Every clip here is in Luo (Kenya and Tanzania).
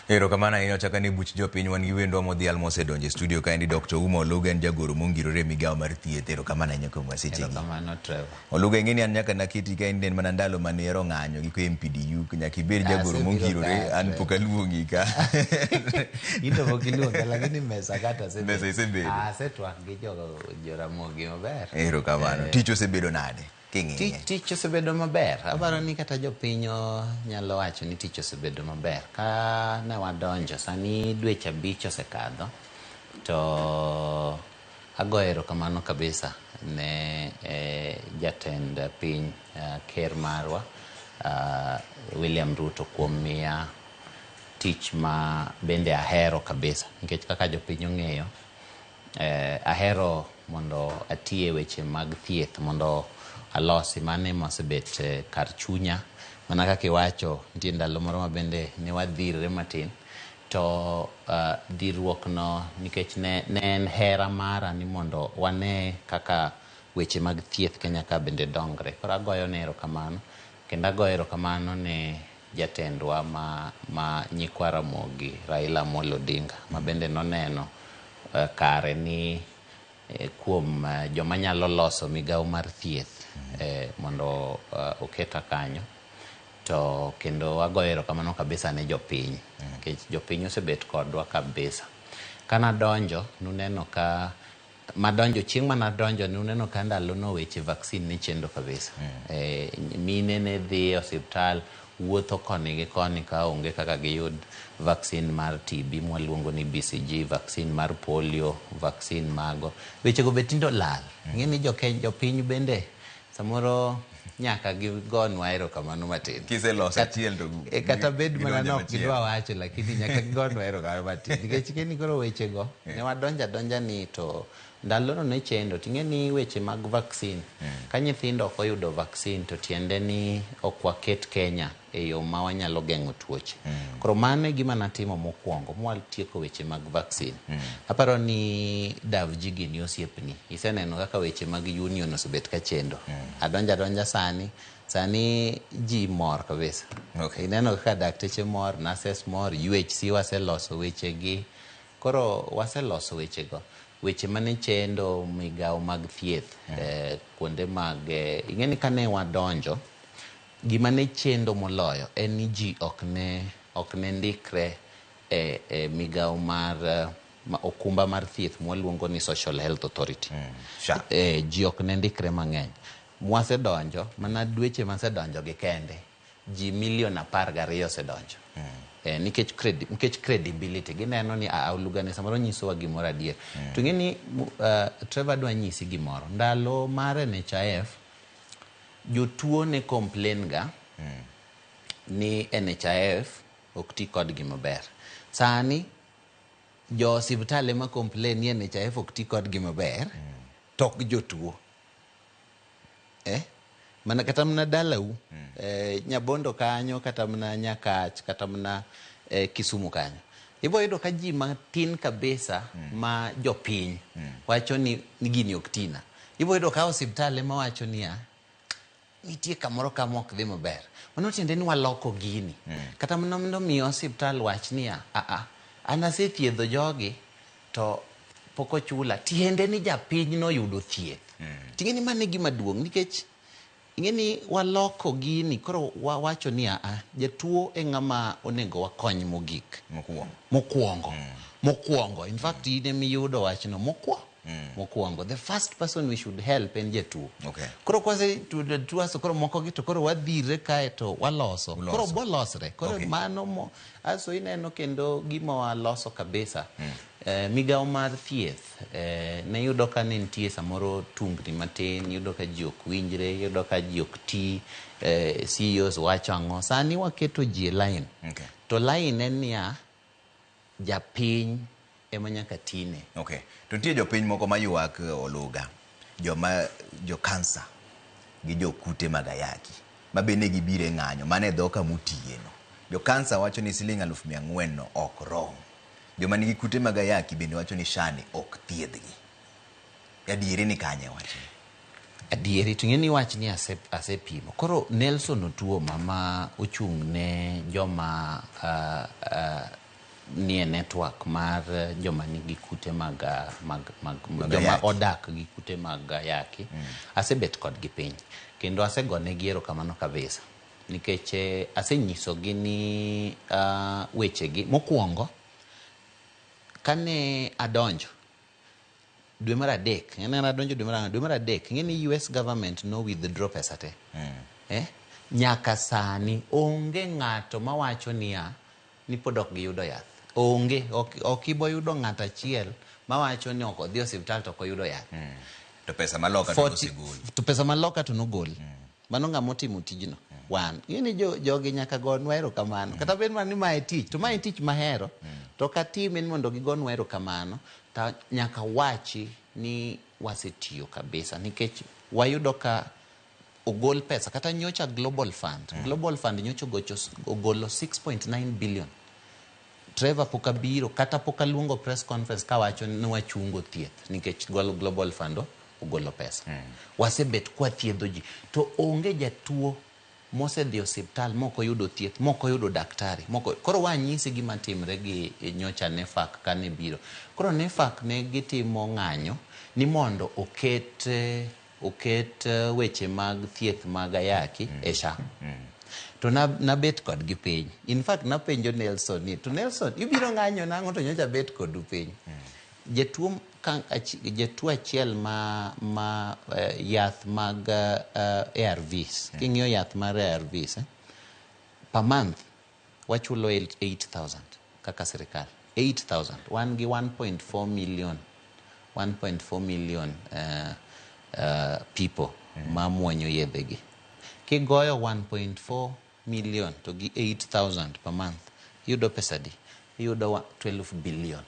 Erokamano ahinya chaka ni buch jopiny wan gi wendwa modhial mosedonjo e studio ka endi Dr. Uma Oluga en jagoro mongirore migao mar thieth. Erokamano ahinya kuom wasechegi. Erokamano Trevor. Oluga ing'eni an nyaka naketi ka en mana ndalo mane ero ng'anyo gi MPDU nyaka ibed jagoro mongirore an pok aluongi ka. Into pok iluonga lakini mesa kata sebedo. Mesa isebedo. Asetwak gi Jaramogi maber. Erokamano. Tich osebedo nade? Tich osebedo maber. Aparo ni kata jopiny nyalo wacho ni tich osebedo maber. Ka ne wadonjo, sani dweche 5 osekadho, to agoyo erokamano kabisa ne jatend piny ker marwa William Ruto kuom miya tich ma bende ahero kabisa. Nikech kaka jopiny ong'eyo, ahero mondo atiye weche mag thieth, mondo alosi mane mosebet kar chunya. Mana kaka iwacho, nitie ndalo moro ma bende ne wadhirre matin, to dhirruok no nikech ne en hera mara ni mondo wane kaka weche mag thieth Kenya ka bende dongre. Koro agoyo ne erokamano, kendo agoyo erokamano ne jatendwa ma nyikwa Ramogi, Raila Amolo Odinga, ma bende noneno kare ni kuom joma nyalo loso migao mar thieth mondo oketa kanyo. To kendo agoyo erokamano kabisa ne jopiny, nikech jopiny osebet kodwa kabisa. Kana donjo nuneno ka chieng' mana donjo nuneno ka ndalono weche vaccine ne chendo kabisa. Mine ne dhi osiptal wuotho koni gi koni ka onge kaka giyud vaccine mar TB mwaluongo ni BCG, vaccine mar polio, vaccine mago. Weche go betindo lal. Ng'eni jopiny bende samoro nyaka gigonwa erokamano matin. Kiseloso achiel to kata bed mana nok gidwa wacho, lakini nyaka gigonwa erokamano matin. Nikech keni koro weche go ne wadonja ni to ndalono ne chendo. Ting'eni weche mag vaccine. Ka nyithindo ok oyudo vaccine to tiende ni ok waket Kenya e yo ma wanyalo geng'o tuoche. Koro mano e gima natimo mokwongo mwatieko weche mag vaccine. Aparo ni Dav Jigi ni osiepni. Iseneno kaka weche mag union osebet ka chendo. Adonja sani ji mor kabisa. Ineno kaka dakteche mor, nurses mor, UHC waseloso weche gi. Koro waseloso weche go. Weche mane chendo migao mag thieth kuonde mag ing'eni kane wadonjo, gima ne chendo moloyo en ni ji ok ne ndikre migao mar okumba mar thieth mwaluongo ni Social Health Authority. Ji ok ne ndikre mang'eny. Mwasedonjo, mana dweche masedonjo gi kende, ji 12,000,000 osedonjo. Nikech credibility gineno ni Oluga ne samoro nyisowa gimoro adier. To ng'eni Trevor dwa nyisi gimoro. Ndalo mar NHIF jotuo ne complain ga ni NHIF ok ti kodgi maber. Sani jo osiptal ema complain ni NHIF ok ti kodgi maber, tok jotuo. Mana kata mna dalau, Nyabondo kanyo, kata mna Nyakach, kata mna Kisumu kanyo. Ibo yudo ka ji matin kabisa ma jopiny wacho ni gini ok tina. Ibo yudo ka osiptal ema wacho ni nitie kamoro kama ok dhi maber. Mano tiende ni waloko gini. Kata mna miyo osiptal wach ni an asethiedho jogi to pok ochula. Tiende ni japiny no yudo thieth. Ting'eni mane gima duong' nikech ing'eni waloko gini koro wacho ni jatuo e ng'ama onego wakony mogik. Mokwongo. In fact, ine miyudo wachno mokwongo. The first person we should help en jatuo. Koro kwase tuaso koro moko gi to koro wadhire kae to waloso. Koro bolosre. Koro mano aso ineno kendo gima waloso kabisa. Migao mar thieth ne yudo ka ne nitie samoro tungni matin, yudo ka ji ok winjre, yudo ka ji ok ti, CEOs wacho ang'o. Sani waketo ji e line. To line en niya, japiny ema nyaka tine. To nitie jopiny moko mayuak Oluga, jo kansa gi jo kute mag ayaki ma bende gibire ng'anyo mane dhoka mutieno. Jo kansa wacho ni Sh400,000 no ok rom. Joma nigi kute mag ayaki bende wacho ni SHA ok thiedhgi. Adieri ni kanye wacho? Adieri tung'eni wach ni asepimo. Koro Nelson Otuoma ma ochung' ne joma nie network mar joma nigi kute mag joma ayaki. odak gi kute mag ayaki. Asebet kodgi piny kendo asegonegi erokamano kabisa nikech asenyisogi ni wechegi mokwongo kane adonjo dwe mar adek ng'e ni US government no withdraw pesa te nyaka sani onge ng'ato mawacho niya ni pod ok giyudo yath. Onge, ok ibo yudo ng'ato achiel mawacho ni ok odhi osiptal to ok oyudo yath. To pesa maloka to osegol. To pesa maloka to nogol. Mano ng'ama otimo tijno. Wan, ng'eni jogi nyaka gonwa erokamano. Kata bed mana ni mae tich, to mae tich mahero. To katime ni mondo gigonwa erokamano, ta nyaka wachi ni wasetiyo kabisa nikech wayudo ka ogol pesa kata nyocha Global Fund nyocha ogolo 6.9 billion. Trevor Pokabiro kata Pokaluongo press conference kawacho ni wachungo thieth nikech Global Fund ogolo pesa. Wasebet kwa thiedho ji to onge jatuo mosedhi osiptal moko yudo thieth, moko yudo daktari, koro wanyisi gima timre gi nyocha NEFAC kane biro. Koro NEFAC ne gitimo ng'anyo ni mondo oket weche mag thieth mag ayaki e SHA. To nabet kodgi piny. In fact napenjo Nelson ni to Nelson ibiro ng'anyo nang'o to nyocha bet kodu piny. Jatuo achiel ma yath mag ARVs king'iyo yath mar ARVs per month wachulo 8,000 kaka sirikal 8,000 wan gi 1.4 million people ma muonyo yedhegi. Kigoyo 1.4 million to gi 8,000 per month yudo pesadi yudo 12 billion.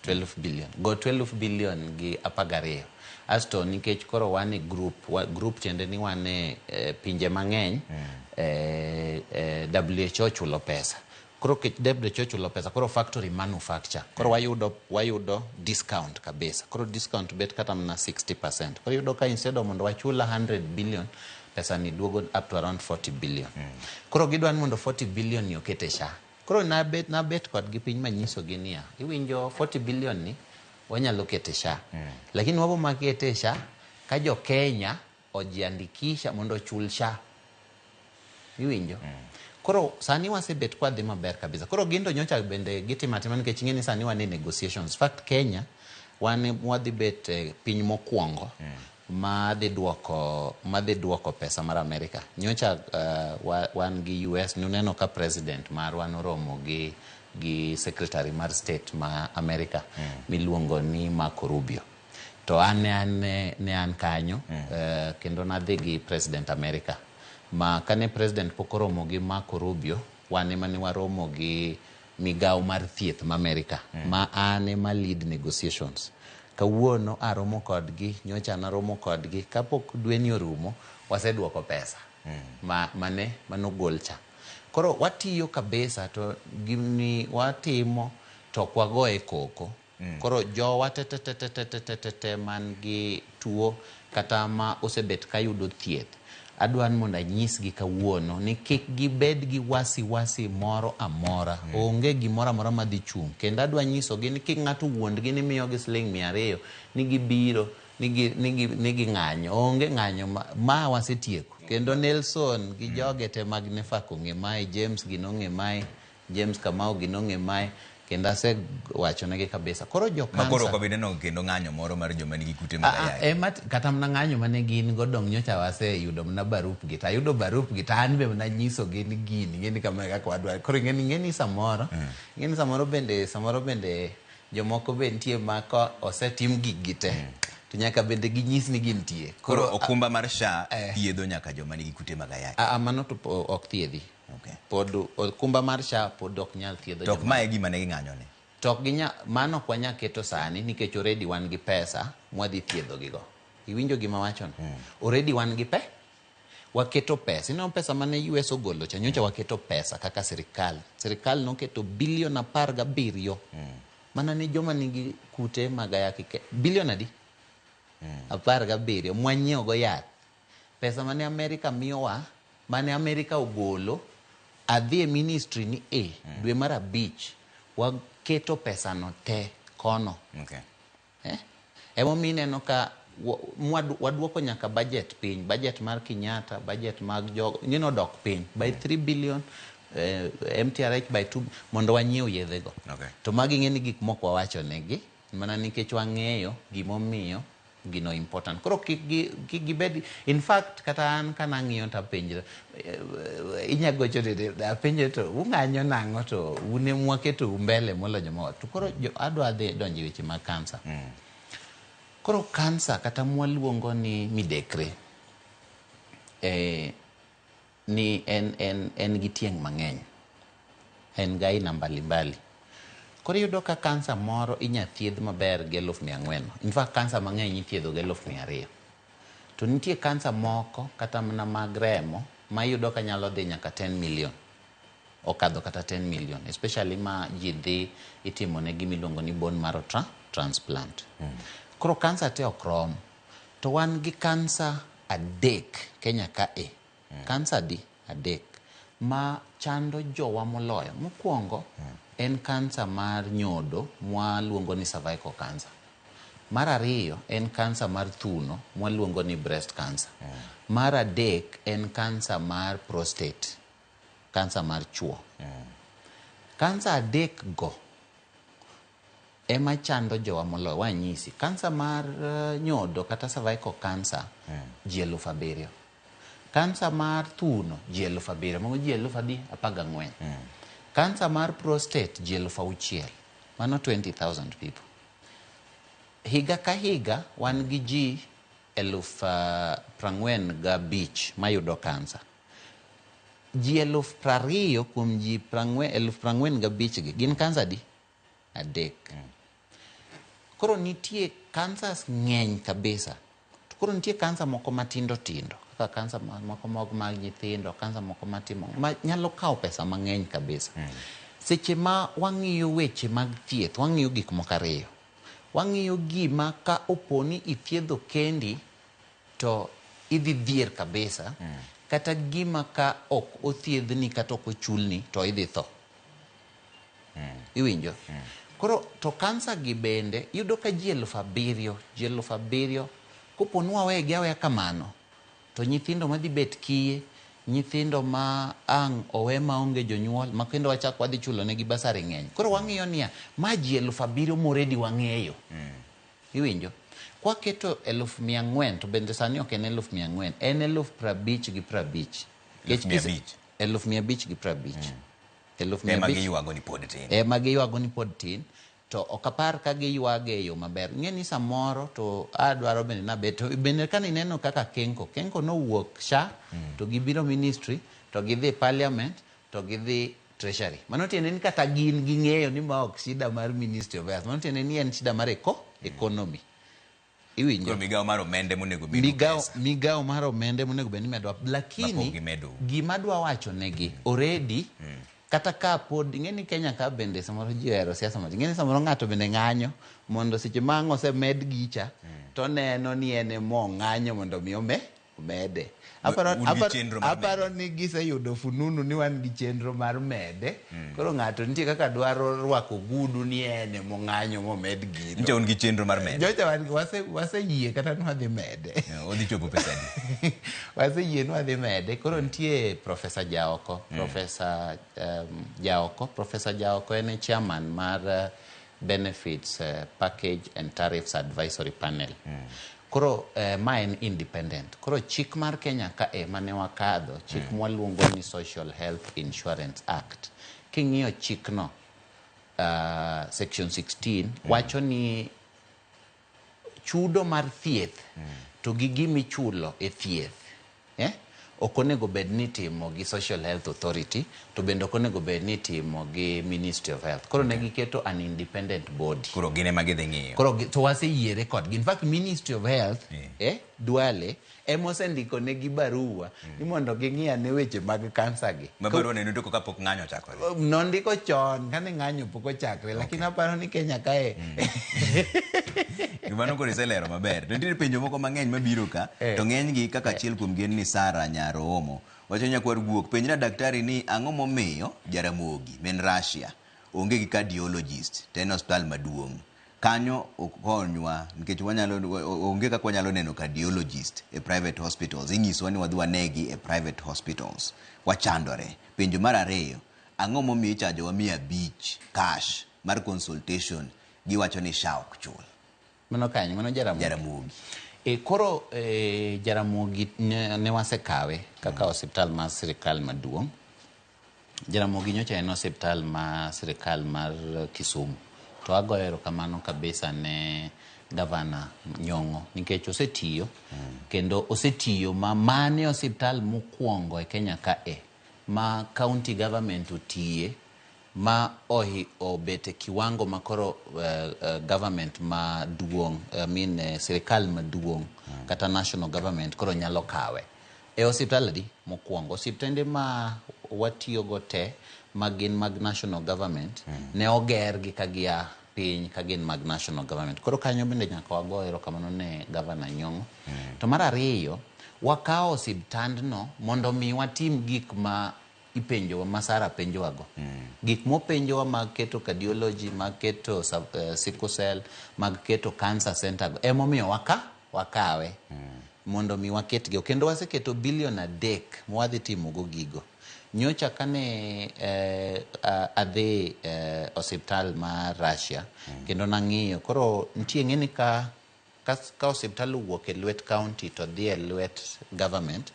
12 billion. Go 12 billion gi apagario. Asto nikech koro wane group tiende ni wane pinje mang'eny WHO chulo pesa. Koro WHO chulo pesa. Koro factory manufacture. Koro wayudo discount kabisa. Koro discount bet kata mna 60%. Koro yudo ka instead of mondo wachula 100 billion pesa ni duogo up to around 40 billion. Koro gidwan mondo 40 billion ni okete SHA. Koro nabet kodgi piny manyiso gi niya iwinjo 40 billion ni wanyalo kete SHA. Lakini wabo makete SHA ka jo Kenya ojiandikisha mondo chul SHA. Iwinjo? Koro sani wasebet kwa dhi maber kabisa. Koro gindo nyocha bende gitimatima nikech ing'eni sani wane negotiations. Fact Kenya wadhi bet piny mokwongo madhi duoko pesa mar Amerika. Nyocha wan gi US nuneno ka president mar wan oromo gi secretary mar state ma Amerika miluongo ni Marco Rubio. To ne an kanyo kendo nadhi gi president Amerika. Ma kane president pokoromo gi Marco Rubio wane mane waromo gi migao mar thieth ma Amerika ma ane ma lead negotiations. Kawuono aromo kodgi, nyocha naromo kodgi, kapok dweni orumo, waseduoko pesa. Manogol cha. Koro watiyo kabisa to gini watimo to kwagoe koko. Koro jowa te man gi tuo kata ma osebet kayudo thieth. Adwan monda nyisgi kawuono ni kik gibed gi wasi moro amora. Onge gimoro amora madhi chung. Kendo adwa nyisogi ni kik ng'ato wuondgi ni miyogi siling 200 ni gibiro ni gi ng'anyo. Onge ng'anyo ma wasetieko. Kendo Nelson gi joge te mag NEFAC ong'e mae, James ginong'e mae, James Kamau ginong'e mae. Kendo ase wachonegi kabisa. Koro jo kansa. Makoro ko bineno kendo ng'anyo moro mar joma nigi kute mag ayaki. Kata mna ng'anyo mane gin go dong nyocha waseyudo mna barupgi. Ta yudo barupgi ta an be mna nyisogi ni gini ng'eni kama kaka wadwaro. Koro ng'eni samoro. Ng'eni samoro bende jomoko be nitie ma ko osetim gigi te. To nyaka bende ginyis ni gintie. Koro okumba mar SHA thiedho nyaka joma nigi kute mag ayaki. Mano to ok thiedhi. Okay. Pod okumba mar SHA pod ok nyal thiedho. Tok mae gima ne ging'anyone. Tok ginya mano kwa nya keto sani nikech already wan gi pesa mwadhi thiedho gigo. Iwinjo gima wachono? Already wan gi waketo pesa. Ino pesa mane US ogolo cha nyocha waketo pesa kaka sirikal. Sirikal noketo bilion 17. Mana ni joma nigi kute mag ayaki bilion adi? 17 mwanyiewo go yath. Pesa mane Amerika miyowa, mane Amerika ogolo adhi e ministry ni dwe mar abich waketo pesa no te kono. Okay. Emomiyo ineno ka waduoko nyaka budget piny, budget mar Kenyatta, budget mag jogo dok piny by 3 billion, MTRH by 2 mondo wanyiew yedhe go. Okay. To magi ng'eni gik moko wawacho negi mana nikech wang'eyo gimomiyo gino important. Koro kik gibed, in fact kata an kana ng'iyo ta penjo inyagocho de penjo to ung'anyo nang'o to une mwaketo mbele molo joma to koro adwa dhi donjo weche mag kansa. Koro kansa kata mwaluongo ni midekre ni en gi tieng' mang'eny, en ga aina mbalimbali. Koro yudo ka kansa moro inya thiedh maber gi 1,400. In fact kansa mang'eny ithiedho gi 200,000. To nitie kansa moko kata mana mag remo ma yudo ka nyalo dhi nyaka 10 million. Okadho kata 10 million, especially ma ji dhi itimo ne gimiluongo ni bone marrow transplant. Koro kansa te okrom. To wan gi kansa adek Kenya ka kansa di adek ma chando jowa moloyo. Mokwongo en kansa mar nyodo mwaluongo ni cervical cancer. Mar ariyo en kansa mar thuno mwaluongo ni breast cancer. Mar adek en kansa mar prostate, kansa mar chuo. Kansa adek go ema chando jowa moloyo. Wanyisi kansa mar nyodo kata cervical cancer ji 7,000. Kansa mar thuno ji 7,000, mago ji 14,000. Kansa mar prostate ji 6,000, mano 20,000 people. Higa ka higa wan gi ji 45,000 mayudo kansa. Ji 20,000 kuom ji 45,000 gi gin kansa di adek. Koro nitie kansas ng'eny kabisa. Koro nitie kansa moko matindo tindo, kaka kansa moko mag nyithindo, kansa moko matimo ma nyalo kawo pesa mang'eny kabisa. Seche ma wang'iyo weche mag thieth, wang'iyo gik moko ariyo. Wang'iyo gima ka oponi ithiedho kendi to idhi dhier kabisa, kata gima ka ok othiedhni kata ok ochulni to idhi tho. Iwinjo? Koro to kansa gi bende yudo ka ji 7,000 koponi wawegi aweya kamano, to nyithindo madhi bet kiye, nyithindo ma ang' owe maonge jonyuol, ma kendo wachak wadhi chulo negi basari ng'eny. Koro wang'iyo niya, ma ji 7,000 moredi wang'eyo. Iwinjo? Kwa keto 1,400 to bende sani ok en 1,400, en 50,000 gi 50. 1,550. Ema giyuago ni pod tin. Ema giyuago ni pod tin. To okapar ka giyuage e yo maber. Ng'eni samoro to adwaro bende nabeto. Bende ka nineno kaka Kenko nowuok SHA, to gibiro ministry, to gidhi parliament, to gidhi treasury. Mano tiende ni kata gin ging'eyo ni ma ok shida mar Ministry of Health. Mano tiende ni en shida mar economy. Iwinjo? Koro migawo mar omende monego bedo pesa. Migawo mar omende monego bedo ni medo. Lakini gima dwa wacho negi already kata ka pod ing'eni Kenya ka bende samoro ji ohero siasa mati. Ing'eni samoro ng'ato bende ng'anyo mondo seche ma ang' osemed gicha to neno ni en mo ng'anyo mondo mi omede. Aparo ni giseyudo fununu ni wan gi chenro mar mede. Koro ng'ato nitie kaka dwaro rwako gudu ni en mo ng'anyo momed gino. Nitie un gi chenro mar mede. Jocha waseyie kata nwadhi mede. Odhi chopo pesa di. Waseyie nwadhi mede. Koro nitie Professor Jaoko. Professor Jaoko en chairman mar Benefits Package and Tariffs Advisory Panel. Koro ma en independent. Koro chik mar Kenya ka mane wakadho, chik mwaluongo ni Social Health Insurance Act. King'iyo chik no, section 16, wacho ni chudo mar thieth, to gi gimichulo e thieth, okonego bed ni timo gi Social Health Authority, to bende okonego bed ni timo gi Ministry of Health. Koro ne giketo an independent body. Koro gine magidhi ng'iyo. Koro to waseyiere kodgi. In fact, Ministry of Health, Duale, emosendiko negi barua ni mondo ging'iya ne weche mag kansa gi. Barua ne nondiko kapok ng'anyo ochakore. Nondiko chon kane ng'anyo pok ochakre, lakini aparo ni Kenya kae. Gimano koro iselero maber. Nitie penjo moko mang'eny mabiro ka, to ng'eny gi kaka achiel kuom gi en ni Sara romo wacho nyakwar guok penjna daktari ni ang'o momiyo Jaramogi men Russia onge gi cardiologist to en hospital maduong' kanyo okonywa nikech onge kaka wanyalo neno cardiologist e private hospitals. Inyisowa ni wadhi wanegi e private hospitals, wachandore. Penjo mar ariyo, ang'o momiyo ichajowa 500 cash mar consultation giwacho ni SHA ok chul? Mano kanyo, mano Jaramogi. Koro Jaramogi ne wasekawe kaka osiptal mar sirikal maduong'. Jaramogi nyocha en osiptal mar sirikal mar Kisumu. To agoyo erokamano kabisa ne Gavana Nyong'o nikech osetiyo kendo osetiyo mane osiptal mokwongo e Kenya kae ma county government otiye ma obete kiwango makoro government maduong' sirikal maduong' kata national government koro nyalo kawe. Osiptal di mokwongo, osiptende ma watiyogo te magin mag national government ne oger gi kagia piny kagin mag national government. Koro kanyo bende nyaka wago erokamano ne Gavana Nyong'o. To mar ariyo, wakao osiptandno mondo mi watim gik ma ipenjowa, masara penjowago. Gik mopenjowa mag keto cardiology, mag keto sickle cell, mag keto cancer center go. Emomiyo wakawe mondo mi waketgi. Kendo waseketo $3 billion mwadhi timogo gigo. Nyocha kane adhi osiptal ma Russia kendo nang'iyo koro nitie ng'eni ka osiptal owuok e lwet county to dhi e lwet government.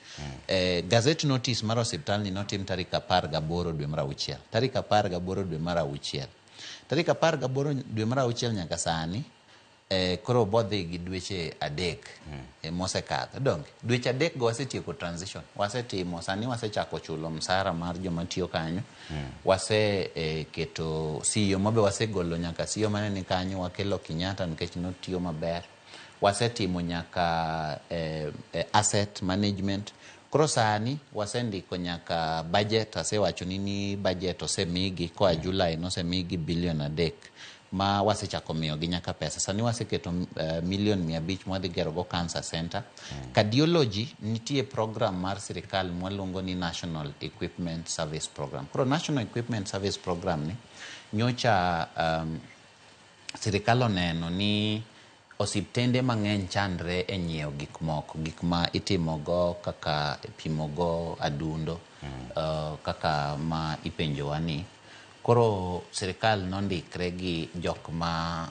Gazette notice mar osiptal ni notim tarik 18 dwe mar 6. Tarik 18 dwe mar 6. Tarik 18 dwe mar 6 nyaka sani koro bodhi gi dweche 3 mosekadho. Donge dweche 3 go wasetieko transition, wasetimo sani, wasechako chulo msara mar joma tiyo kanyo. Keto CEO mabe wasegolo nyaka CEO mane ni kanyo, wakelo Kenyatta nikech notiyo maber. Wasetimo nyaka asset management. Koro sani wasendiko nyaka budget, asewacho ni budget osemigi koa July nosemigi $1 billion ma wasechako miyo gi nyaka pesa. Sani waseketo $500 million mwadhi gero go cancer center. Cardiology nitie program mar sirikal mwaluongo ni National Equipment Service Program. Koro National Equipment Service Program ni nyocha sirikal oneno ni osiptende mang'eny chandre e nyiewo gik moko, gik ma itimogo kaka pimogo adundo, kaka ma ipenjowa ni. Koro sirikal nondikre gi jok ma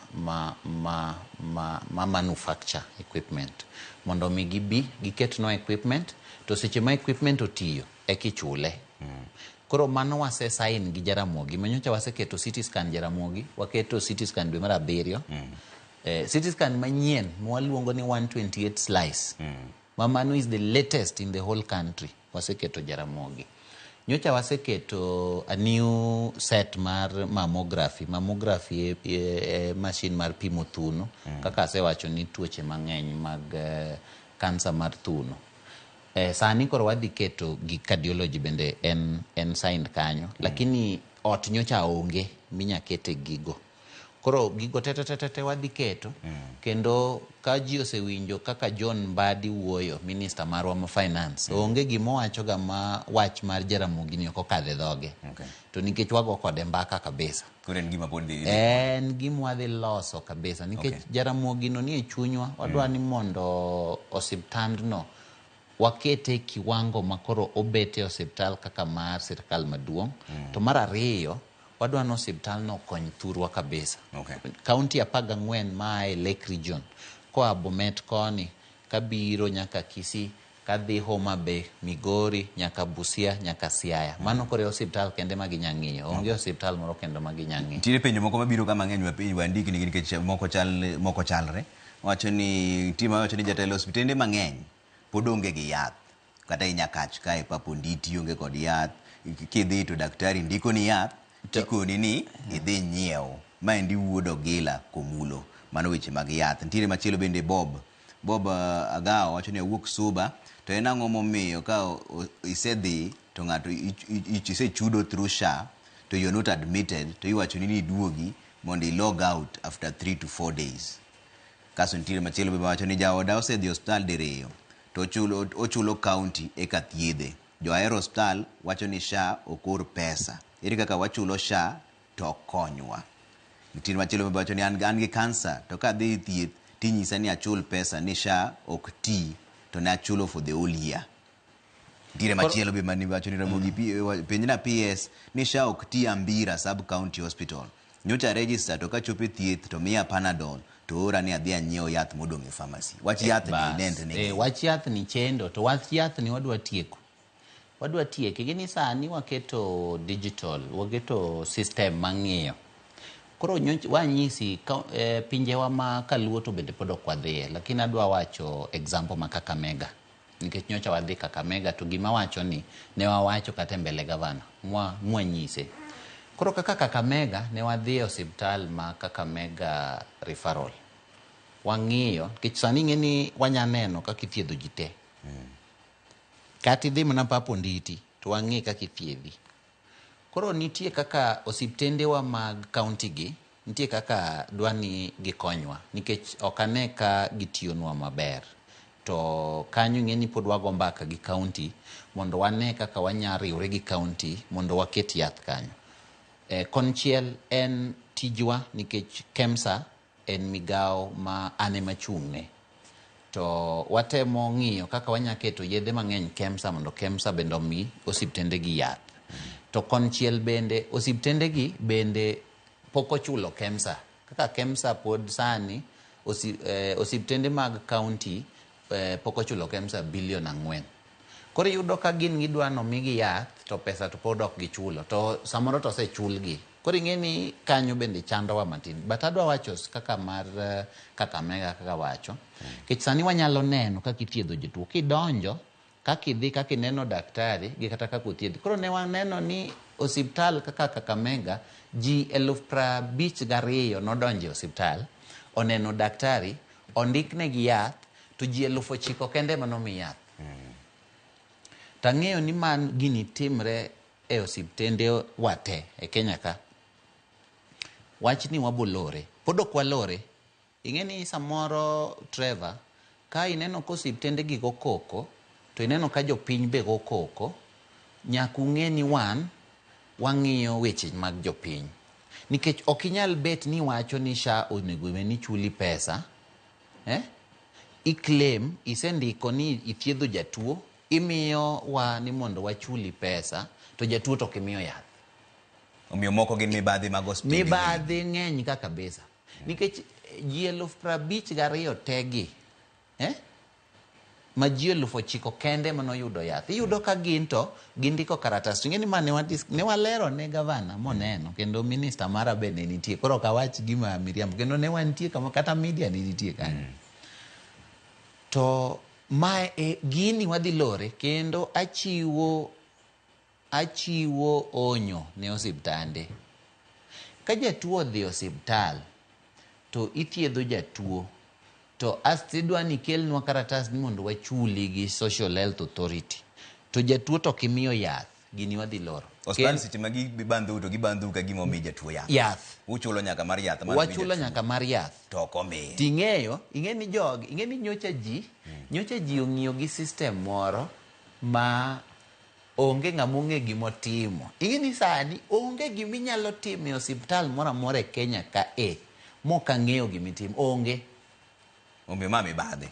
manufacture equipment mondo mi gibi giketno equipment, to seche ma equipment otiyo kichule. Koro mano wase sign gi Jaramogi. Manyocha waseketo CT scan Jaramogi, waketo CT scan dwe mar 7. CT scan manyien mwaluongo ni 128 slice. Mano is the latest in the whole country. Waseketo Jaramogi. Nyocha waseketo a new set mar mammography. Mammography machine mar pimo thuno. Kaka asewacho ni tuoche mang'eny mag cancer mar thuno. Sani koro wadhi keto gi cardiology bende en signed kanyo. Lakini ot nyocha onge minyakete gigo. Koro gigo tete wadhi keto. Kendo ka ji osewinjo kaka John Mbadi wuoyo, minister marwa ma finance, onge gimowacho ga ma wach mar Jaramogi ni oko kadhe dhoge. To nikech wago kode mbaka kabisa. Koro en gima pondi. En gima wadhi loso kabisa. Nikech Jaramogi no ni e chunywa, wadwa ni mondo osiptandno wakete kiwango makoro obete osiptal kaka mar sirikal maduong'. To mar ariyo, wadwa no osiptal no kony thurwa kabisa. County 14 ma e Lake Region, koa Bomet koni, kabiro nyaka Kisii, kadhi Homa Bay, Migori, nyaka Busia, nyaka Siaya. Mano kore osiptal kende ma ginyang'iyo. Onge osiptal moro kendo ma ginyang'iyo. Tire penjo moko mabiro kama ng'eny wandiki ni nikech moko chalre. Wacho ni wacho ni jatelo osiptende mang'eny pod onge gi yath. Kata inyakach kae Paponditi onge kod yath. Kidhi to daktari ndiko ni yath, tikoni ni idhi nyiewo. Maendi wuod Ogila Komulo. Mano weche mag yath. Ntiere machielo bende Bob Agao wacho ni wuok Suba, to en ang'o momiyo ka isedhi to ng'ato isechudo through SHA to you're not admitted, to iwacho ni duogi mondo log out after 3 to 4 days. Kaso ntiere machielo bende wacho ni jaoda osedhi hospital diriyo to ochulo county eka thiedhe. Jo ahero hospital wacho ni SHA okor pesa. Ere kaka wachulo SHA to konywa. Nitie machielo mawacho ni an gi cancer to ka dhi thieth tinyisa ni achul pesa ni SHA ok ti to ne achulo for the whole year. Dire machielo be mani wacho ni Ramogi penjna PS ni SHA ok ti Ambira sub county hospital. Nyocha register to ka chope thieth to miya Panadol to ora ni adhi anyiew yath modong' e pharmacy. Wach yath ni nend ni. Wach yath ni chendo to wach yath ni wadwa tieko. Wadwa tieke gini sani waketo digital, waketo system mang'iyo. Koro wanyisi pinjewa ma kaluo to bende pod ok wadhiye, lakini adwa wacho example ma Kakamega. Nikech nyocha wadhi Kakamega to gima wacho ni ne wawacho kata mbele gavana mwanyise. Koro kaka Kakamega ne wadhi e hospital ma Kakamega referral. Wang'iyo nikech sani ng'eni wanyaneno kaka ithiedho ji te. Kati dhi mana papo nditi to wang'i kaka ithiedhi. Koro nitie kaka osiptendewa mag county gi nitie kaka dwani gikonywa nikech ok ane ka gitiyonwa maber. To kanyo ng'eni pod wago mbaka gi county mondo wane kaka wanyariwre gi county mondo waket yath kanyo. Konchiel en tijwa nikech KEMSA en migao ma ane machung'ne. To watemo ng'iyo kaka wanyaketo yedhe mang'eny KEMSA mondo KEMSA bende omi osiptende gi yath. To konchiel bende osiptende gi bende poko chulo KEMSA. Kaka KEMSA pod sani osiptende mag county poko chulo KEMSA $4 billion. Koro yudo ka gin gidwano migi yath to pesa to pod ok gichulo to samoro to se chulgi. Koro ing'eni kanyo bende chandowa matin. But adwa wacho kaka mar Kakamega kaka wacho. Kech sani wanyalo neno kaka ithiedho jotuo. Kidonjo kaka idhi kaka ineno daktari gi kata kaka othiedhi. Koro ne waneno ni osiptal kaka Kakamega ji 52,000 nodonje osiptal, oneno daktari, ondikne gi yath, to ji 9,000 kende manomi yath. Tang'eyo ni man gini timre e osiptende wate e Kenya ka. Wach ni wabolore. Podok walore. Ing'eni samoro Trevor, ka ineno ko osiptende gi koko, to ineno ka jopiny be koko, nyakung'e ni wang'iyo weche mag jopiny. Nikech ok inyal bet ni wacho ni SHA onego ni chuli pesa. I-claim, isendiko ni ithiedho jatuo, imiyo wa ni mondo wachuli pesa, to jatuo to kimiyo yath. Omiyo moko gin mibadhi mag hospitali. Mibadhi ng'eny kaka kabisa. Nikech ji 52,000 tegi, ma ji 9,000 kende manoyudo yath. Iyudo ka gin to gindiko karatas. Ng'eni ma ne walero ne gavana moneno, kendo minister mara be ne nitie. Koro kawach gima miriambo, kendo ne wantie kama kata media ne nitie kanyo. To ma gini wadhi lore, kendo achiwo onyo ne osiptande. Ka jatuo odhi osiptal to ithiedho jatuo, to astidwa ni kelnwa karatas ni mondo wachuli gi Social Health Authority, to jatuo to kimiyo yath, gini wadhi loro. Hospital city magi bibandhu to gibandhu ka gimo mi jatuo yath. Yath. Uchulo nyaka mar yath. Wachulo nyaka mar yath. To komi. Ting'eyo, ing'eni jogi, ing'eni nyocha ji ong'iyo gi system moro ma onge ng'among'e gimotimo. Ing'eni sani onge giminyalo timo e osiptal moro amora e Kenya ka moka ng'eyo gimitimo. Onge. Omiyo ma mibadhi.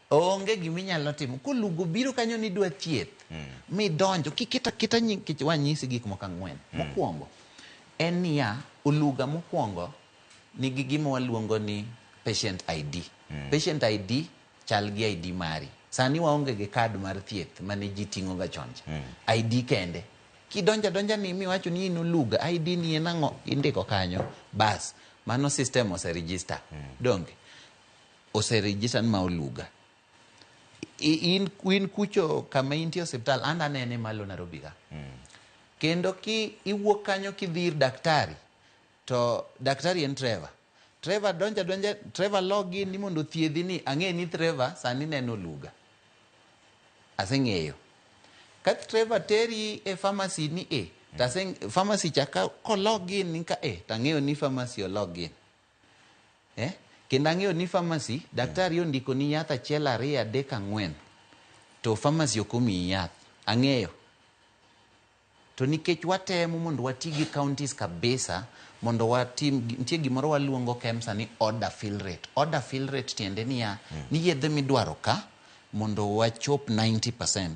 Onge giminyalo timo. Kolugo biro kanyo ni dwa thieth. Midonjo kita nying wanyisi gik moko 4. Mokwongo en niya, oluga mokwongo nigi gima waluongo ni patient ID. Patient ID chal gi ID mari. Sani waonge gi kad mar thieth mane ji ting'o ga chonje. ID kende. Kidonja ni miwacho ni in oluga, ID ni en ang'o, indiko kanyo, bas, mano system ose-register. Donge ose-register ma oluga. In kucho kama intie osiptal, anda nene malo Nairobi ga. Kendo ki iwuok kanyo kidhir daktari, to daktari en Trevor. Trevor donja, Trevor login ni mondo thiedhi ni, ang'e ni Trevor sani neno luga. Aseng'eyo. Ka Trevor teri e pharmacy ni pharmacy chaka ko login ni ka tang'eyo ni pharmacy o login. Kendo ang'eyo ni pharmacy, daktari ondiko ni yath 1, 2, 3, 4. to pharmacy ok omiyi yath, ang'eyo. To nikech watemo mondo wati gi counties kabisa mondo watim, nitie gimoro waluongo KEMSA ni order fill rate. Order fill rate tiende niya, ni yedhe midwaro ka mondo wachop 90%.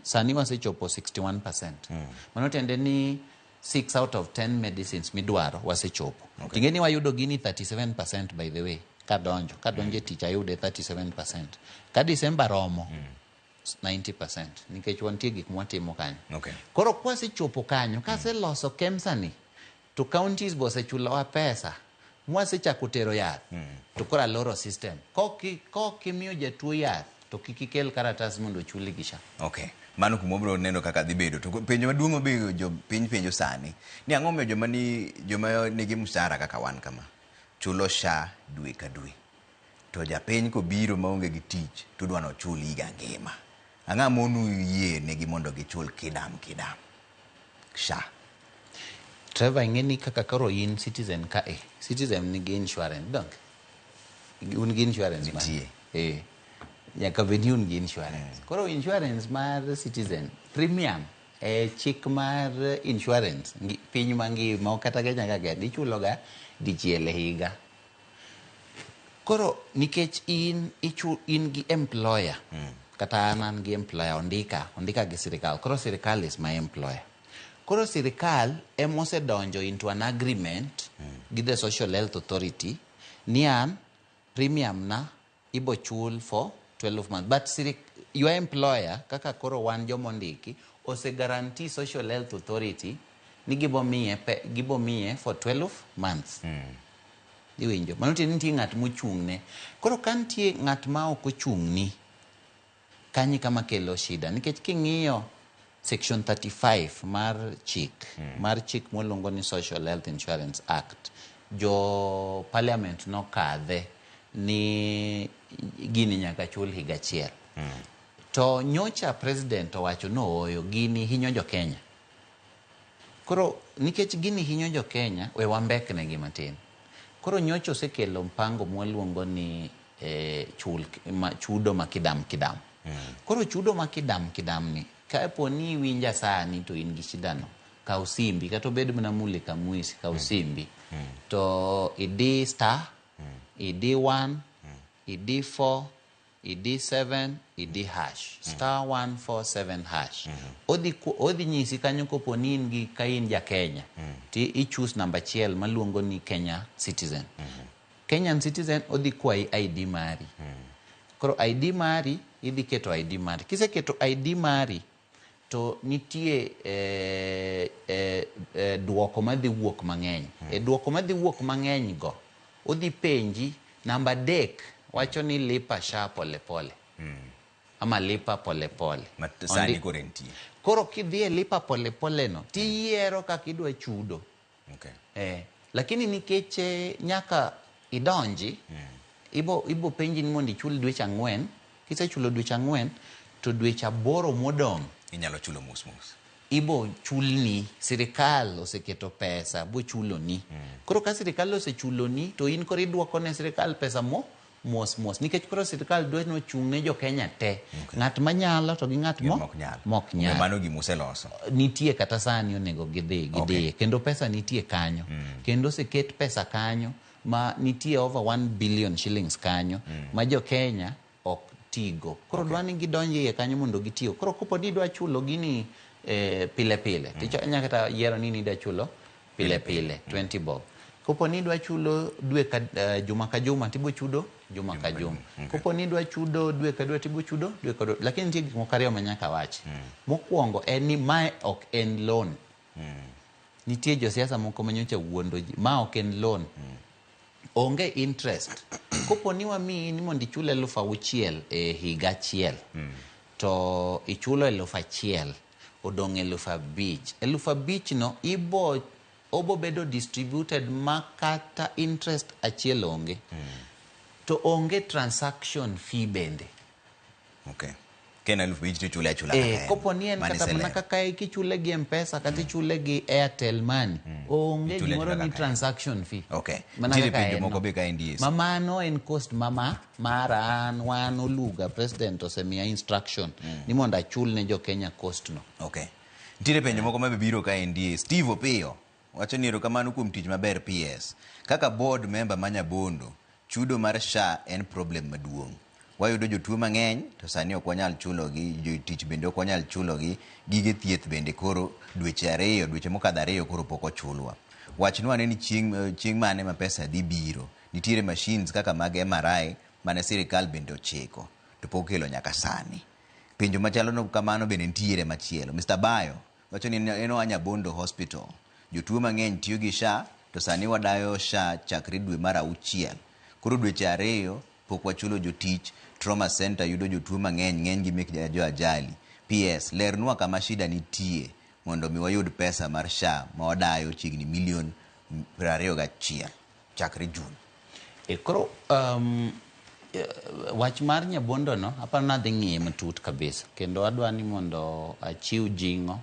Sani wasechopo 61%. Mano tiende ni 6 out of 10 medicines midwaro wasechopo. Ting'e ni wayudo gini 37% by the way. Kadonjo e tich ayude 37%. Ka December romo 90%. Nikech wantie gik mwatimo kanyo. Koro kwasechopo kanyo, kaseloso KEMSA ni, to counties bosechulowa pesa, mwasechako tero yath, to koro aloro system. Kokimiyo jatuo yath, to kikikel karatas mondo chuli gi SHA. Mano kumobro neno kaka dhi bedo. To penjo maduong' obedo jo piny penjo sani ni ang'o miyo joma nigi mshahara kaka wan kama chulo SHA dwe ka dwe, to japiny kobiro maonge gi tich to dwano chul higa ngima. Ang'a monu yie negi mondo gichul kidam SHA? Trevor, ing'eni kaka koro in Citizen ka Citizen nigi insurance dong. Un gi insurance nitie. Nyaka bedi un gi insurance. Koro insurance mar Citizen premium chik mar insurance piny mangima kata Kenya kaka ichulo ga dichiel e higa. Koro nikech in gi employer, kata an gi employer ondika gi sirikal. Koro sirikal is my employer. Koro sirikal emosedonjo into an agreement gi the Social Health Authority ni an premium na ibo chul for 12 months. But your employer, kaka koro wan jomondiki, ose guarantee Social Health Authority ni gibo miye for 12 months. Iwinjo. Mano nitie ng'at mochung'ne. Koro kantie ng'at ma ok ochung'ni, kanyi kama kelo shida. Nikech king'iyo Section 35 mar chik molongo ni Social Health Insurance Act, jo parliament no kadhe ni gini nyaka chul higa achiel. To nyocha president owacho nooyo gini hinyo jo Kenya. Koro nikech gini hinyo jo Kenya, we wambekne gi matin. Koro nyocha osekelo mpango mwaluongo ni chudo makidam. Koro chudo makidam ni kapo ni winja sani to in gi shidano, kaw simbi kata obed mana Mulika Mwizi, kaw simbi to idi star, idi 1, idi 4, idi 7, idi hash, star 147 hash. Odhi nyisi kanyo kopo ni in gi ka in ja Kenya, ti i choose number chiel maluongo ni Kenya Citizen. Kenyan Citizen odhi kwayi ID mari. Koro ID mari, idhi keto ID mari. Kise keto ID mari, to nitie duoko madhi wuok mang'eny. Duoko madhi wuok mang'eny go, odhi penji namba dek wacho ni lipa SHA pole. Ama lipa pole. Sani korenti. Koro kidhi lipa pole no, tiyiero kaka idwa chudo. Lakini nikech nyaka idonji, ibo penji ni mondo ichul dweche 4. Kise chulo dweche 4, to dweche 8 modong' inyalo chulo mos. Ibo chulni, sirikal oseketo pesa, bo chuloni. Koro ka sirikal osechuloni, to in koro iduoko ne sirikal pesa mos. Nikech koro sirikal dwe no chung'ne jo Kenya te. Ng'at manyalo to gi ng'at mok nyal. Mano gimuseloso. Nitie kata sani onego gidhi. Kendo pesa nitie kanyo. Kendo oseket pesa kanyo ma nitie over 1 billion shillings kanyo ma jo Kenya ok tigo. Koro dwani gidonje iye kanyo mondo gitiyo. Koro kopo ni dwa chulo gini pile. Ticho nyaka yiero ni dwa chulo pile 20 bob. Kopo ni dwa chulo juma ka juma tibo chudo juma ka juma. Kopo ni dwa chudo dwe ka dwe tibo chudo dwe ka dwe. Lakini nitie gik moko ariyo ma nyaka wachi. Mokwongo en ni mae ok en loan. Nitie josiasa moko manyocha wuondo ji, ma ok en loan. Onge interest. Kopo ni wamiyi ni mondo ichul 6,000 e higa achiel, to ichulo 1,000, odong' 5,000. 5,000 no obo bedo distributed makata interest achiel onge. To onge transaction fee bende. ken 5,000 to chule achula kaka kopo ni en kata mana kaka kichule gi M-Pesa kata ichule gi Airtel Money onge gimoro ni transaction fee. Okay. Tire penjo moko be ka NDS. Mamano en cost mama maran wan Oluga president osemia instruction ni mondo achul ne jo Kenya cost no. Okay. Tire penjo moko mabe biro ka NDS. Steve Opiyo wacho ni erokamano kuom tich maber PS. Kaka board member Manyabondo, chudo mar SHA en problem maduong'. Wayudo jotuo mang'eny to sani ok wanyal chulogi, jotich bende ok wanyal chulogi, gige thieth bende koro dweche mokadho 2 koro pok ochulwa. Wachnwa ni chieng' mane ma pesa dhi biro. Nitiere machines kaka mag MRI mane sirikal bende ochiko to pok kelo nyaka sani. Penjo machalo no kamano bende nitiere machielo. Mr. Bayo wacho ni eno Anyabondo Hospital. Jotuo mang'eny tiyo gi SHA to sani wadayo SHA chakre dwe mar 6. Koro dweche 2 pok wachulo jotich. Trauma center yudo jotuo mang'eny, ng'eny gi mek jo ajali. PS lernwa kama shida nitie mondo mi wayud pesa mar SHA ma wadayo chiegni milion 21 chakre June. Koro wach mar Nyabondo no aparo nadhi ng'iye matut kabisa kendo adwa ni mondo achiw jingo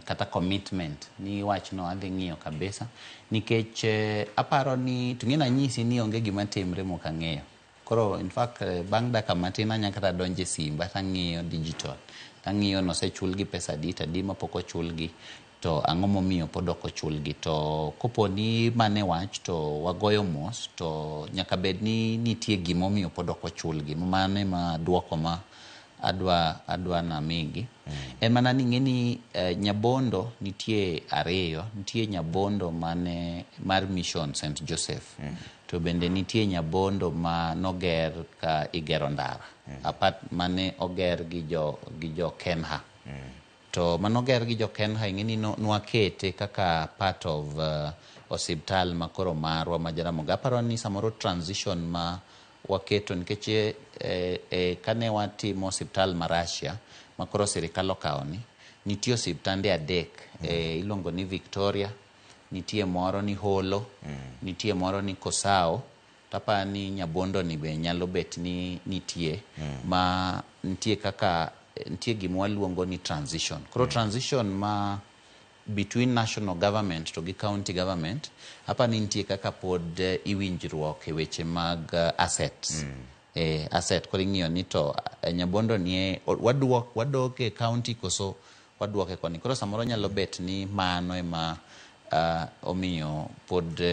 kata commitment ni wach no adhi ng'iyo kabisa nikech aparo ni tung'ina nyisi ni onge gima timre mokang'eyo. Koro in fact bang' daka matin anya kata donje simba tang'iyo digital tang'iyo nosechulgi pesa di ma pok ochulgi to ang'o momiyo pod ok ochulgi to koponi mane wach to wagoyo mos to nyaka bed ni nitie gimomiyo pod ok ochulgi mane ma duoko ma adwa na migi en mana ni ng'eni Nyabondo nitie 2 nitie Nyabondo mane mar Mission St. Joseph to bende nitie Nyabondo ma noger ka igero ndara apat mane oger gi jo Kenha to manoger gi jo Kenha ng'eni nwakete kaka part of osiptal makoro marwa ma Jaramogi. Aparo ni samoro transition ma waketo nikech kane watimo osiptal ma Russia makoro sirikal okawo ni nitie osiptande 3 iluongo ni Victoria, nitie moro ni Holo, nitie moro ni Kosao, tapa ni Nyabondo ni be nyalo bet ni nitie ma nitie kaka nitie gimwa luongo ni transition. Koro transition ma between national government to county government hapa ni nitie kaka pod iwinjruok e weche mag assets. Asset koro ing'iyo ni to Nyabondo ni wadoke county koso waduoke koni. Koro samoro nyalo bet ni mano ema omiyo pod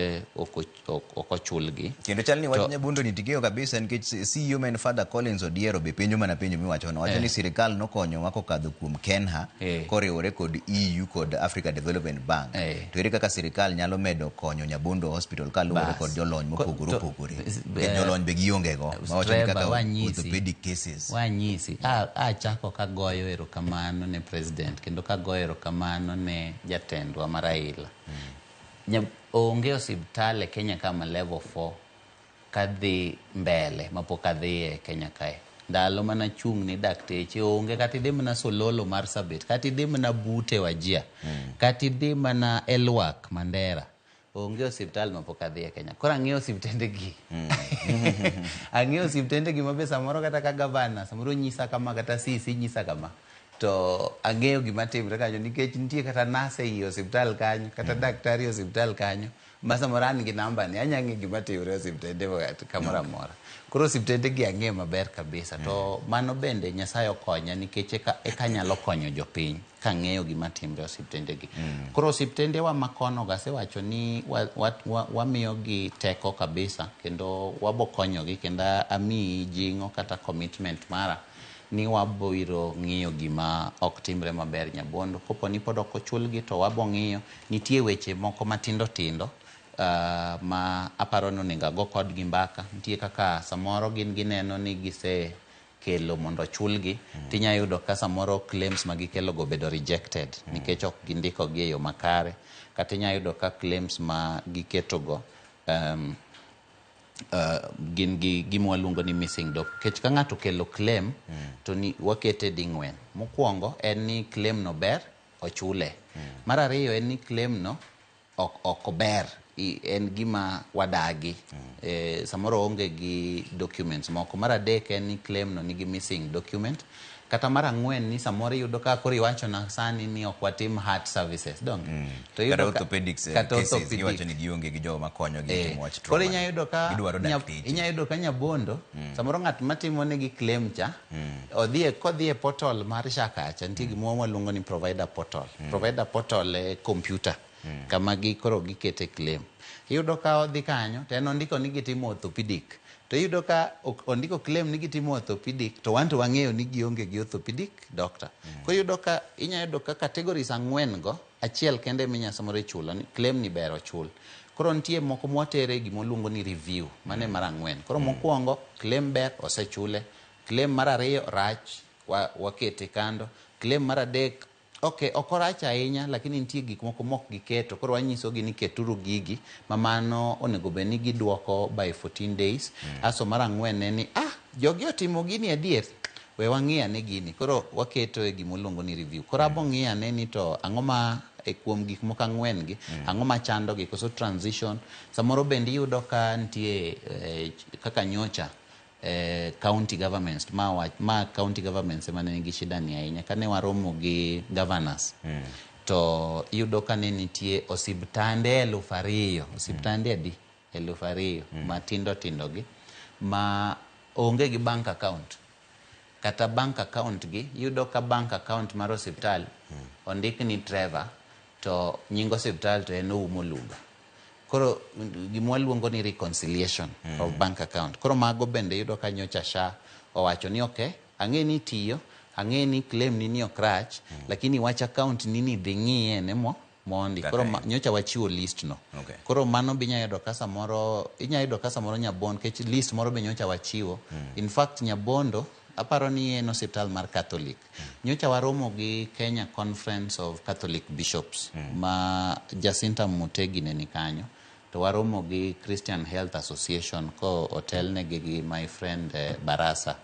okochulgi. Kendo chal ni wach Nyabondo ni tigeo kabisa nikech CEO man Father Collins Odiero be penjo mana penjo miwacho no. Wacho ni sirikal nokonyo wako kadho kuom Kenha koriwore kod EU kod Africa Development Bank. To ere kaka sirikal nyalo medo konyo Nyabondo Hospital kaluwore kod jolony mopogore opogore. Jolony be gionge go. Wacho ni kaka orthopedic cases. Wanyisi. Chako kagoyo erokamano ne president kendo kagoyo erokamano ne jatendwa Raila. Onge osiptale Kenya kama level 4 kadhi mbele mapok adhi Kenya kae. Ndalo mana chung ni dakteche onge kati dhi mana Sololo Marsabit, kati dhi mana Bute Wajia, kati dhi mana Elwak Mandera. Onge osiptal mapok adhi Kenya. Koro ang'eyo osiptende gi. Ang'eyo osiptende gi mabe samoro kata ka gavana, samoro nyisa kama kata sisi nyisa kama. To ang'eyo gima timre kanyo nikech nitie kata nase i osiptal kanyo kata daktari osiptal kanyo masa moran gi namba ni anyange gima timre osiptende kamora mora. Koro osiptende gi ang'eyo maber kabisa to mano bende Nyasaye okonya nikech eka nyalo konyo jopiny kang'eyo gima timre osiptende gi. Koro osiptende wa makono gase wacho ni wamiyo gi teko kabisa kendo wabokonyo gi kendo ami jingo kata commitment mara ni waboiro ng'iyo gima ok timre maber Nyabondo. Kopo ni pod ok ochulgi to wabo ng'iyo nitie weche moko matindo tindo ma aparo no ninga go kod gi mbaka. Nitie kaka samoro gin gineno ni gise kelo mondo chulgi tinya yudo ka samoro claims magikelo go bedo rejected nikech ok gindiko gi e yo makare kata inya yudo ka claims ma giketo go gin gimwa luongo ni missing doc. Kech ka ng'ato kelo claim to ni wakete ding'wen. Mokwongo en ni claim no ber ochule. Mar ariyo en ni claim no ok ber en gima wadagi. Samoro onge gi documents moko. Mar adek en ni claim no nigi missing document. Kata mar ang'wen ni samoro iyudo ka koro iwacho na sani ni ok watim heart services dong. To kata orthopedics cases iwacho ni gionge gi jogo makonyo gi timo wach trauma. Koro inya yudo ka nyabondo samoro ng'at matimo negi claim cha kodhi e portal mar SHA kacha nitie gima waluongo ni provider portal. Provider portal e computer kama koro gikete claim. Iyudo ka odhi kanyo to en ondiko ni gitimo orthopedic. To iyudo ka ondiko claim ni gitimo orthopedic to wanto wang'eyo ni gionge gi orthopedic doctor. Koro iyudo ka inya yudo ka categories ang'wen go achiel kende minya samoro chulo ni claim ni ber ochul. Koro nitie moko mwatere gimoluongo ni review mane mar ang'wen. Koro mokwongo claim ber osechule. Claim mar ariyo rach wakete kando. Claim mar adek ok orach ahinya lakini nitie gik moko mok giketo. Koro wanyisogi ni keturu gigi mamano onego bed ni gidwoko by 14 days. Aso mar ang'wen ne ni jogi otimo gini adier we wang'iyane gini. Koro waketo e gimoluongo ni review. Koro abo ng'iyane ni to ang'o ma kuom gik moko ang'wen gi ang'o machando gi koso transition. Samoro bende iyudo ka nitie kaka nyocha county governments ma county governments ema nigi shida ni ahinya kane waromo gi governors to iyudo ka ne nitie osiptande 2,000 osiptande adi 2,000 matindo gi ma onge gi bank account kata bank account gi iyudo ka bank account mar osiptal ondik ni Trevor to nying osiptal to en Oumoluga. Koro gimwa luongo ni reconciliation of bank account. Koro mago bende yudo ka nyocha SHA owacho ni okay, ang'e ni tiyo, ang'e ni claim ni okrach, lakini wach account ni dhi ng'iye ne mondi. Koro nyocha wachiwo list no. Koro mano binya yudo ka samoro Nyabondo kech list moro be nyocha wachiwo. In fact Nyabondo aparo ni en osiptal mar Catholic. Nyocha waromo gi Kenya Conference of Catholic Bishops ma Jacinta Mutegi ne ni kanyo. To waromo gi Christian Health Association ko hotel ne gi my friend Barasa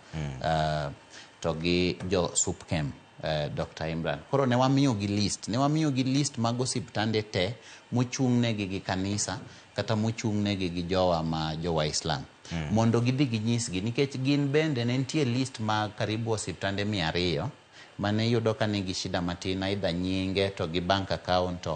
to gi jo Supkem Dr. Imran. Koro ne wamiyo gi list mag osiptande te mochung'ne gi kanisa kata mochung'ne gi jowa ma jowa Islam. Mondo gidhi ginyisgi nikech gin bende ne nitie list mag karibu osiptande 200 mane yudo ka nigi shida matin aidha nyinge to gi bank account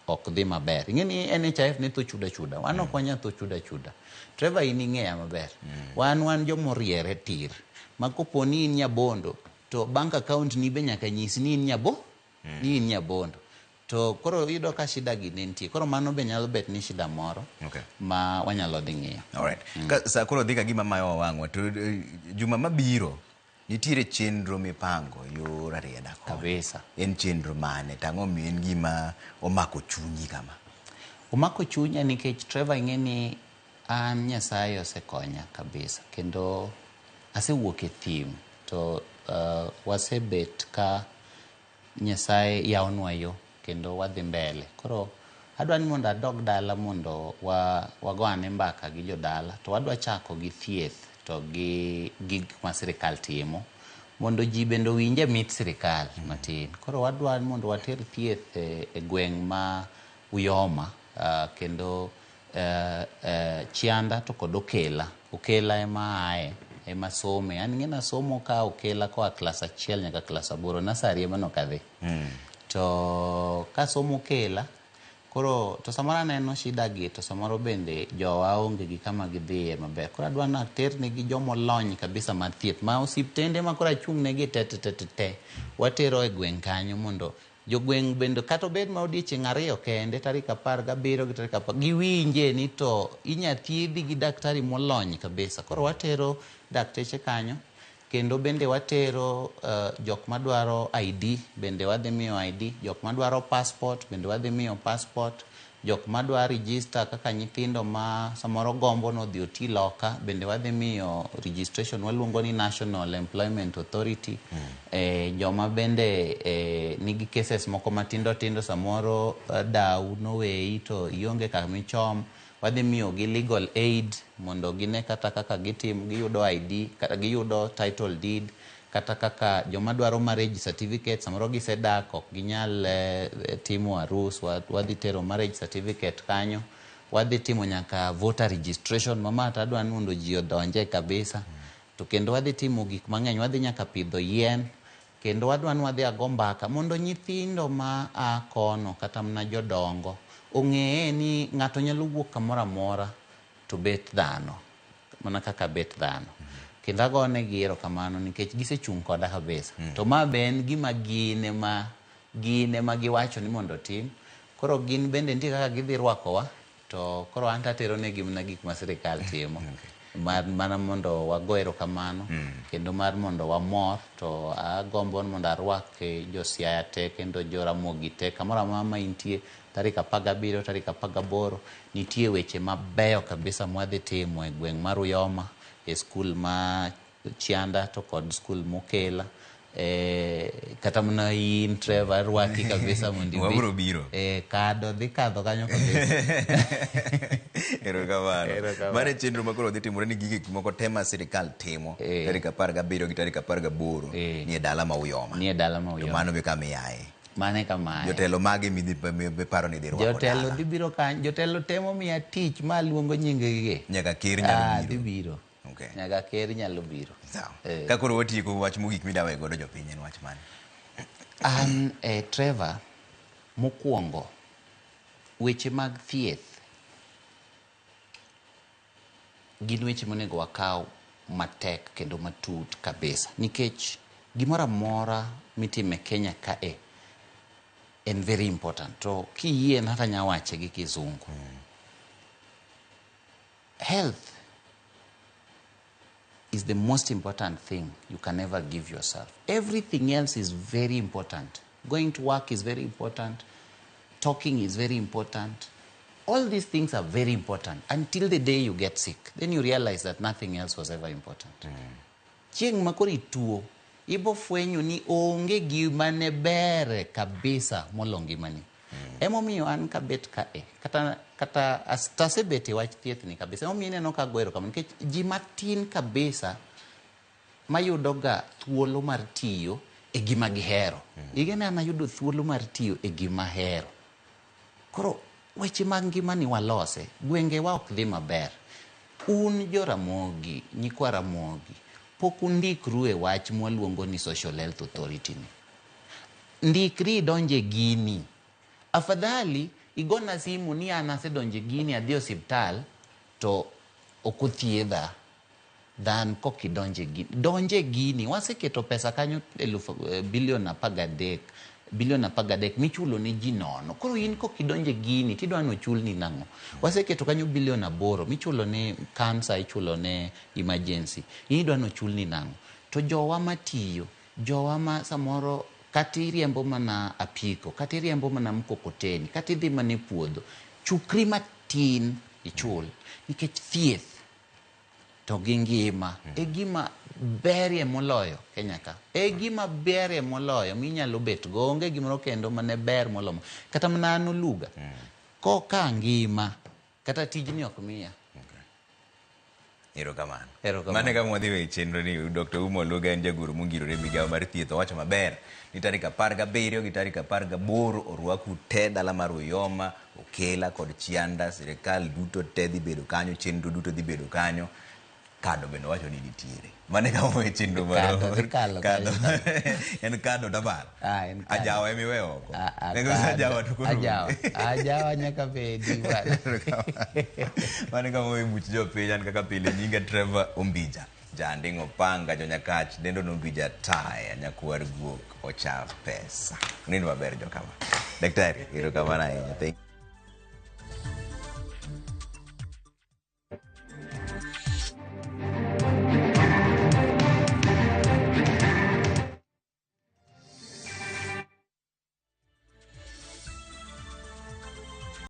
ok dhi maber. Ing'eni NHIF ne to chuda wan ok wanya to chuda. Trevor in ing'eya maber. Wan jomoriere tir ma koponi in Nyabondo to bank account ni be nyaka nyisi ni in Nyabondo. To koro yudo ka shida gi ne nitie. Koro mano be nyalo bet ni shida moro ma wanyalo dhi ng'iyo. Alright. Sa koro dhi ka gima mayo wang'wa to juma mabiro nitiere chenro mipango yor arieda kabisa. En chenro mane tang'o mi en gima omako chunyi kama? Omako chunya nikech Trevor ing'eni an Nyasaye osekonya kabisa kendo asewuok e thim to wasebet ka Nyasaye yawonwa yo kendo wadhi mbele. Koro adwa ni mondo adog dala mondo wagone mbaka gi jodala to wadwa chako gi thieth to gi gik ma sirikal timo mondo ji bende winje mit sirikal matin. Koro wadwa mondo water thieth e gweng' ma Uyoma kendo Chianda to kod Okela ema ae ema some. An ng'ena somo ka Okela koa klas 1 nyaka klas 8 nasari ema nokadhi. To ka somo Okela koro to samoro aneno shida gi to samoro bende jowa onge gi kama gidhiye maber. Koro adwa na terne gi jomo lony kabisa mar thieth ma osiptende ma koro achung' ne gi te watero e gweng' kanyo mondo jogweng' bende kata obed ma odiochieng' 2 kende tarik 17 gi tarik 10 giwinje ni to inya thiedhi gi daktari molony kabisa. Koro watero dakteche kanyo kendo bende watero jok madwaro ID bende wadhi miyo ID, jok madwaro passport bende wadhi miyo passport, jok madwaro register kaka nyithindo ma samoro gombo no dhi oti loka bende wadhi miyo registration waluongo ni National Employment Authority. Joma bende nigi cases moko matindo samoro dau no weyi to ionge kamichom wadhi miyo gi legal aid mondo gine kata kaka giyudo ID kata giyudo title deed kata kaka joma dwaro marriage certificate samoro gisedak ok ginyal timo arus wadhi tero marriage certificate kanyo wadhi timo nyaka voter registration mama tadwa mondo ji odonje kabisa. To kendo wadhi timo gik mang'eny, wadhi nyaka pidho yien, kendo wadwa ni wadhi ago mbaka mondo nyithindo ma a kono kata mna jodongo ong'eye ni ng'ato nyalo wuok kamoro amora to bet dhano, mana kaka bet dhano. Kendo agone gi erokamano nikech gisechung' koda kabisa. To ma be en gima gine ma giwacho ni mondo tim. Koro gin bende nitie kaka gidhi rwakowa, to koro an tatero ne gimna gik ma sirikal timo. Mana mondo wago erokamano, kendo mar mondo wamor, to agombo mondo arwak jo Siaya te kendo jo Ramogi te kamoro amora ma intie tarik 17, tarik 18 nitie weche mabeyo kabisa mwadhi timo e gweng' mar Uyoma, e skul ma Chianda to kod skul Mokela. Kata mana in Trevor rwaki kabisa mondi wabro biro kado dhi kadho kanyo kabisa. Erokamano. Mane chenro makoro dhi timore ni gige moko tema sirikal timo tarik 17 gi tarik 18 ni e dala ma Uyoma. Ni e dala ma Uyoma. To mano be kamiyae. Mane kamae. Jotelo mage mi paro ni dhi rwako. Jotelo dhi biro kan, jotelo temo miya tich ma luongo nyingegi. Nyaka ker nyalo biro. Dhi biro. Okay. Nyaka ker nyalo biro. Sawa. Ka koro watieko wach mogik midawe godo jopiny en wach mane? An Trevor, mokwongo weche mag thieth gin weche monego wakaw matek kendo matut kabisa, nikech gimoro amora mitime Kenya kae en very important. To kiyie hata nyawache gi kizungu. Health is the most important thing you can ever give yourself. Everything else is very important. Going to work is very important. Talking is very important. All these things are very important until the day you get sick. Then you realize that nothing else was ever important. Chieng' makori tuo, ibo fwenyo ni onge gima ne bere kabisa molo ngimani. Emomiyo an kabet kae. Kata astasebete wach thieth ni kabisa. Emomiyo ineno ka gwero kama. Nikech ji matin kabisa mayudoga thuolo mar tiyo e gima gihero. Igene an ayudo thuolo mar tiyo e gima hero. Koro weche mag ngimani walose. Gwenge wa ok dhi maber. Un jo Ramogi, nyikwa Ramogi, pok undikru e wach mwaluongo ni Social Health Authority ni. Ndikri donje gini. Afadhali igona simu ni anase donje gini adhi osiptal to okuthiedha than koki donje gini. Waseketo pesa kanyo bilion 13 michulo ni ji nono. Koro in koki donje gini tidwa no chul ni nango. Waseketo kanyo bilion 8 michulo ni cancer, ichulo ne emergency. In idwa no chul ni nango. To jowa matiyo, jowa ma samoro kati riembo mana apiko, kati riembo mana mkokoteni, kati dhi mana puodho, chukri matin ichul. Nikech thieth to gi ngima e gima berie moloyo Kenya ka. E gima berie moloyo minyalo bet go, onge gimoro kendo mane ber molomo. Kata mana an Oluga. Koka ngima kata tijni ok miya. Erokamano. Mane kama wadhi we chenro ni Dr. Uma Oluga en jagoro mongirore migawo mar thieth, owacho maber ni tarik 17 gi tarik 18 orwaku te dala mar Uyoma, Okela kod Chianda. Sirikal duto te dhi bedo kanyo, chenro duto dhi bedo kanyo. Kado bende wacho ni nitiere. Mane kama we chenro maro. Kado. En kado tabal. Ajawa emiwe oko. Ajawa tukuru. Ajawa nyaka bedi. Mane kama we buch jopiny an kaka pile nyinga Trevor Ombija. Janding Opanga, Jonyakach, Dendo Ombija Taya, Nyakwar Guok, Ocha Pesa. Nini maber jo kama. Daktari, erokamano ahinya.